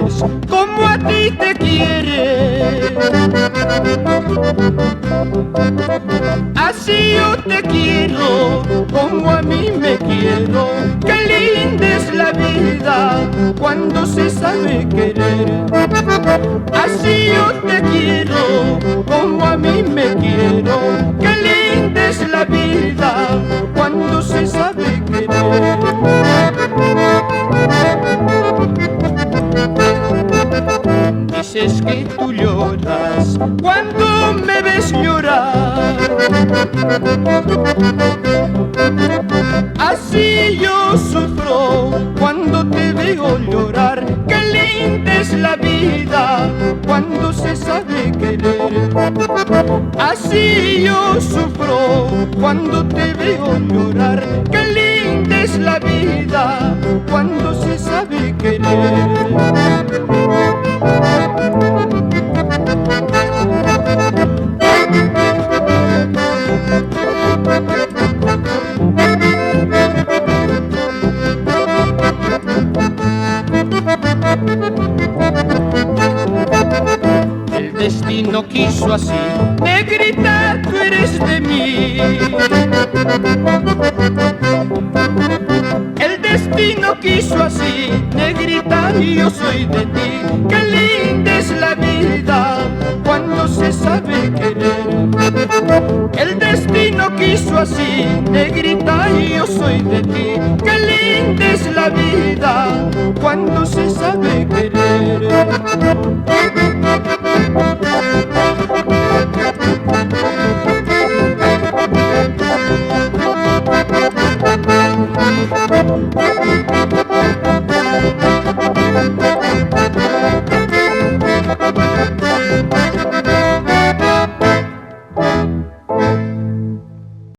quieres como a ti te quiere. Así yo te quiero como a mí me quiero. Qué linda es la vida cuando se sabe querer. Así yo te quiero como a mí me quiero. Qué linda es la vida cuando se sabe querer. Dices que tú lloras cuando me ves llorar. Así yo sufro cuando te veo llorar. Qué linda es la vida cuando se sabe querer. Así yo sufro cuando te veo llorar. Qué linda es la vida cuando se sabe querer. El destino quiso así, negrita, tú eres de mí. El destino quiso así, negrita, y yo soy de ti. Qué linda es la vida cuando se sabe querer. El destino quiso así, negrita, y yo soy de ti. Qué linda es la vida cuando se sabe querer.